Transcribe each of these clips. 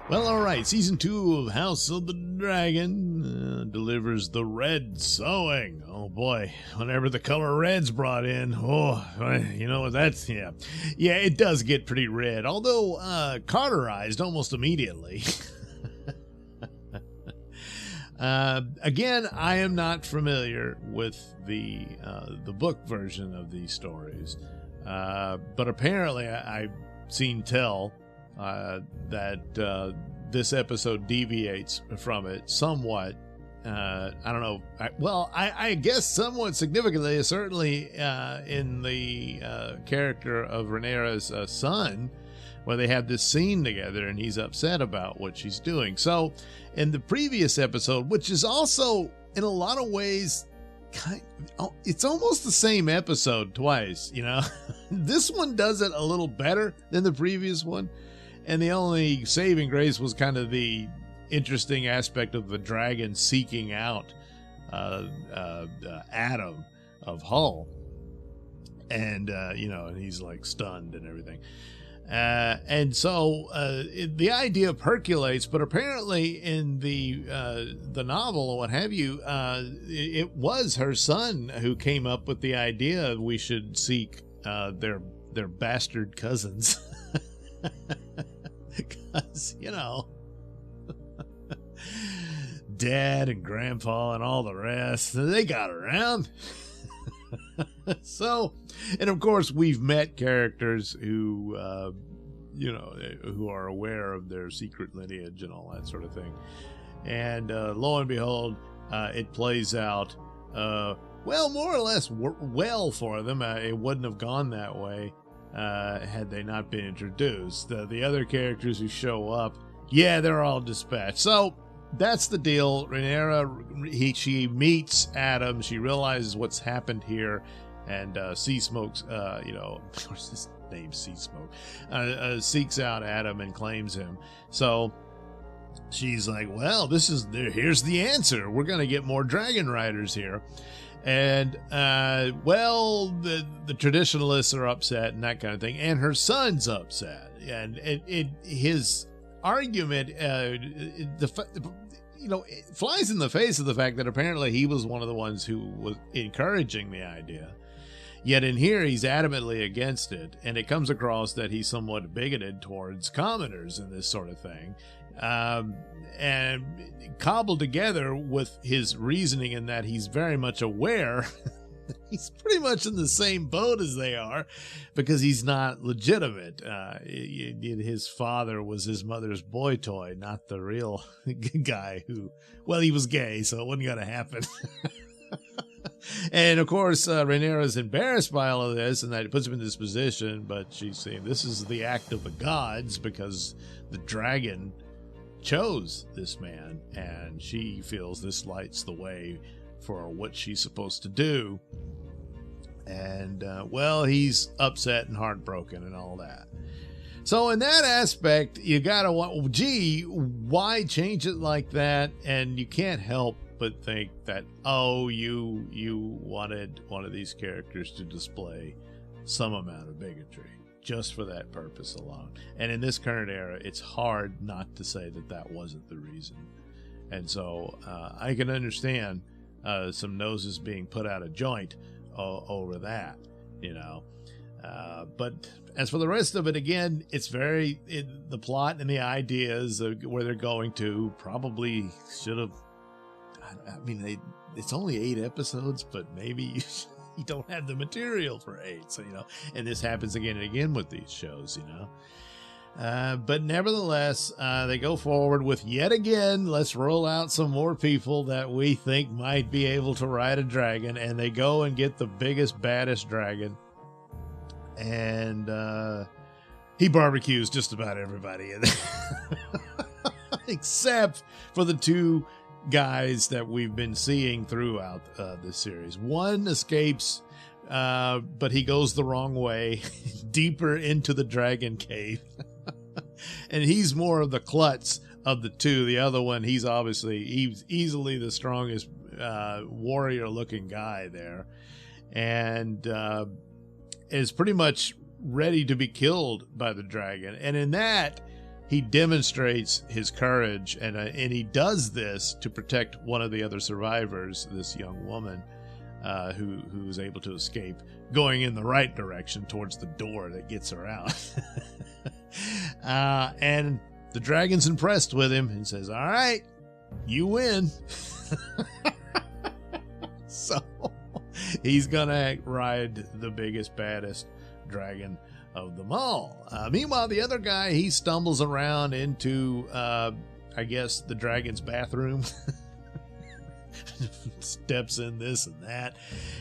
Well, all right. Season 2 of House of the Dragon delivers the red sewing. Oh, boy. Whenever the color red's brought in, you know, that's, yeah. Yeah, it does get pretty red, although cauterized almost immediately. Again, I am not familiar with the book version of these stories, but apparently I've seen tell that this episode deviates from it somewhat. I don't know. I guess somewhat significantly, certainly in the character of Rhaenyra's son, where they have this scene together and he's upset about what she's doing. So in the previous episode, which is also in a lot of ways, it's almost the same episode twice, you know. This one does it a little better than the previous one. And the only saving grace was kind of the interesting aspect of the dragon seeking out Adam of Hull. And, you know, and he's like stunned and everything. And so the idea percolates, but apparently in the novel or what have you, it was her son who came up with the idea we should seek their bastard cousins. Because, you know, Dad and Grandpa and all the rest, they got around. So, and of course, we've met characters who, you know, who are aware of their secret lineage and all that sort of thing. And lo and behold, it plays out, well, more or less well for them. It wouldn't have gone that way had they not been introduced. The other characters who show up, yeah, they're all dispatched. So that's the deal. Rhaenyra, she meets Adam. She realizes what's happened here, and Sea Smoke's, you know, of course his name's Sea Smoke, seeks out Adam and claims him. So she's like, well, here's the answer. We're going to get more dragon riders here. And, well, the traditionalists are upset and that kind of thing. And her son's upset. And his argument, you know, it flies in the face of the fact that apparently he was one of the ones who was encouraging the idea. Yet in here, he's adamantly against it. And it comes across that he's somewhat bigoted towards commoners and this sort of thing. And cobbled together with his reasoning in that he's very much aware he's pretty much in the same boat as they are, because he's not legitimate. His father was his mother's boy toy, not the real guy who, well, he was gay, so it wasn't going to happen. And of course, Rhaenyra's embarrassed by all of this, and that it puts him in this position, but she's saying this is the act of the gods because the dragon chose this man, and she feels this lights the way for what she's supposed to do. And well, he's upset and heartbroken and all that. So in that aspect, you gotta want, gee, why change it like that? And you can't help but think that, oh, you wanted one of these characters to display some amount of bigotry just for that purpose alone. And in this current era, it's hard not to say that that wasn't the reason. And so I can understand some noses being put out of joint over that, you know. But as for the rest of it, again, it's the plot and the ideas of where they're going to probably should have, I mean, it's only 8 episodes, but maybe you don't have the material for 8. So, you know, and this happens again and again with these shows, you know. But nevertheless, they go forward with yet again, let's roll out some more people that we think might be able to ride a dragon. And they go and get the biggest, baddest dragon. And he barbecues just about everybody in there. Except for the 2 guys that we've been seeing throughout this series. One escapes, but he goes the wrong way, deeper into the dragon cave. And he's more of the klutz of the 2. The other one, he's easily the strongest warrior looking guy there, and is pretty much ready to be killed by the dragon. And in that, he demonstrates his courage, and he does this to protect one of the other survivors, this young woman, who's able to escape, going in the right direction towards the door that gets her out. And the dragon's impressed with him and says, all right, you win. So he's gonna ride the biggest, baddest dragon of them all. Meanwhile, the other guy, he stumbles around into, I guess, the dragon's bathroom. Steps in this and that,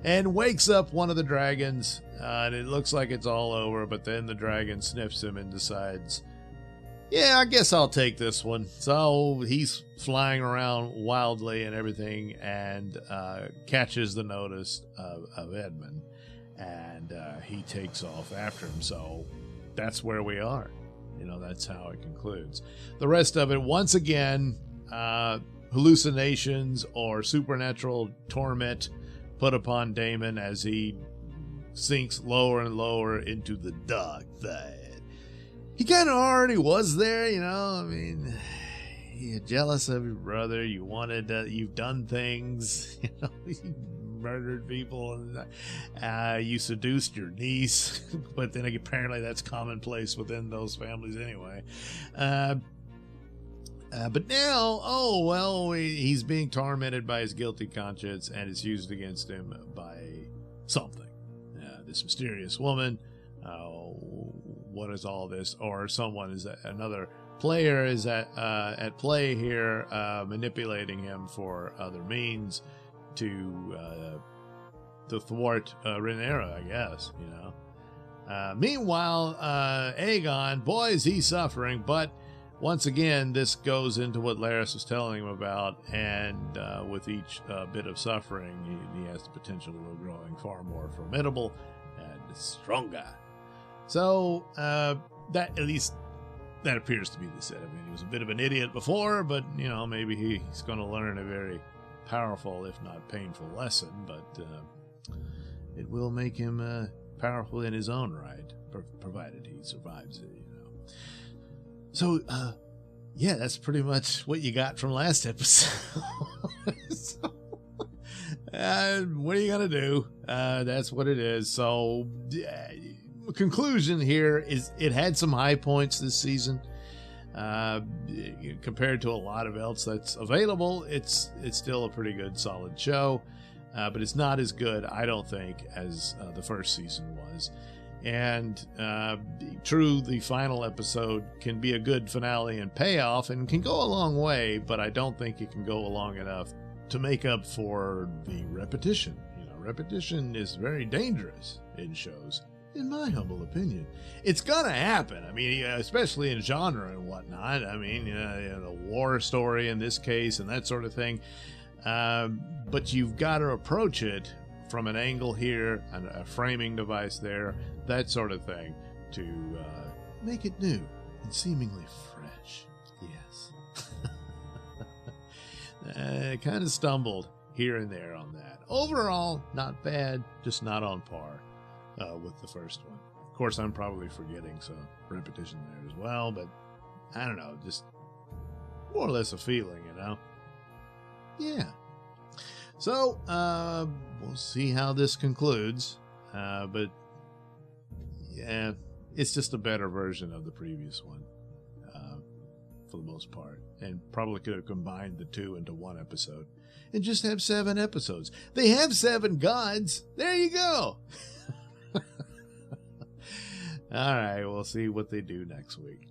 and wakes up one of the dragons, and it looks like it's all over, but then the dragon sniffs him and decides, yeah, I guess I'll take this one. So he's flying around wildly and everything, and catches the notice of Edmund, and he takes off after him. So that's where we are. That's how it concludes. The rest of it, once again, hallucinations or supernatural torment put upon Damon as he sinks lower and lower into the dark side. He kind of already was there, I mean, you're jealous of your brother. You wanted, you've done things, you murdered people, and you seduced your niece. But then apparently that's commonplace within those families anyway. But now, he's being tormented by his guilty conscience, and it's used against him by something. This mysterious woman. What is all this? Or someone another player is at play here, manipulating him for other means to thwart Rhaenyra, I guess. Meanwhile, Aegon, boy, is he suffering, but once again, this goes into what Larys was telling him about, and with each bit of suffering, he has the potential of growing far more formidable and stronger. So that appears to be the set. I mean, he was a bit of an idiot before, but maybe he's going to learn a very powerful, if not painful, lesson. But it will make him powerful in his own right, provided he survives it. So, yeah, that's pretty much what you got from last episode. So, what are you going to do? That's what it is. So, conclusion here is it had some high points this season. Compared to a lot of else that's available, it's still a pretty good, solid show. But it's not as good, I don't think, as the first season was. And true, the final episode can be a good finale and payoff and can go a long way, but I don't think it can go long enough to make up for the repetition. Repetition is very dangerous in shows, in my humble opinion. It's gonna happen. I mean, especially in genre and whatnot. I mean, the war story in this case and that sort of thing. But you've got to approach it from an angle here, and a framing device there, that sort of thing, to make it new and seemingly fresh. Yes. Kind of stumbled here and there on that. Overall, not bad, just not on par with the first one. Of course, I'm probably forgetting some repetition there as well, but I don't know, just more or less a feeling, Yeah. So, we'll see how this concludes, but yeah, it's just a better version of the previous one, for the most part, and probably could have combined the two into one episode and just have 7 episodes. They have 7 gods. There you go. All right, we'll see what they do next week.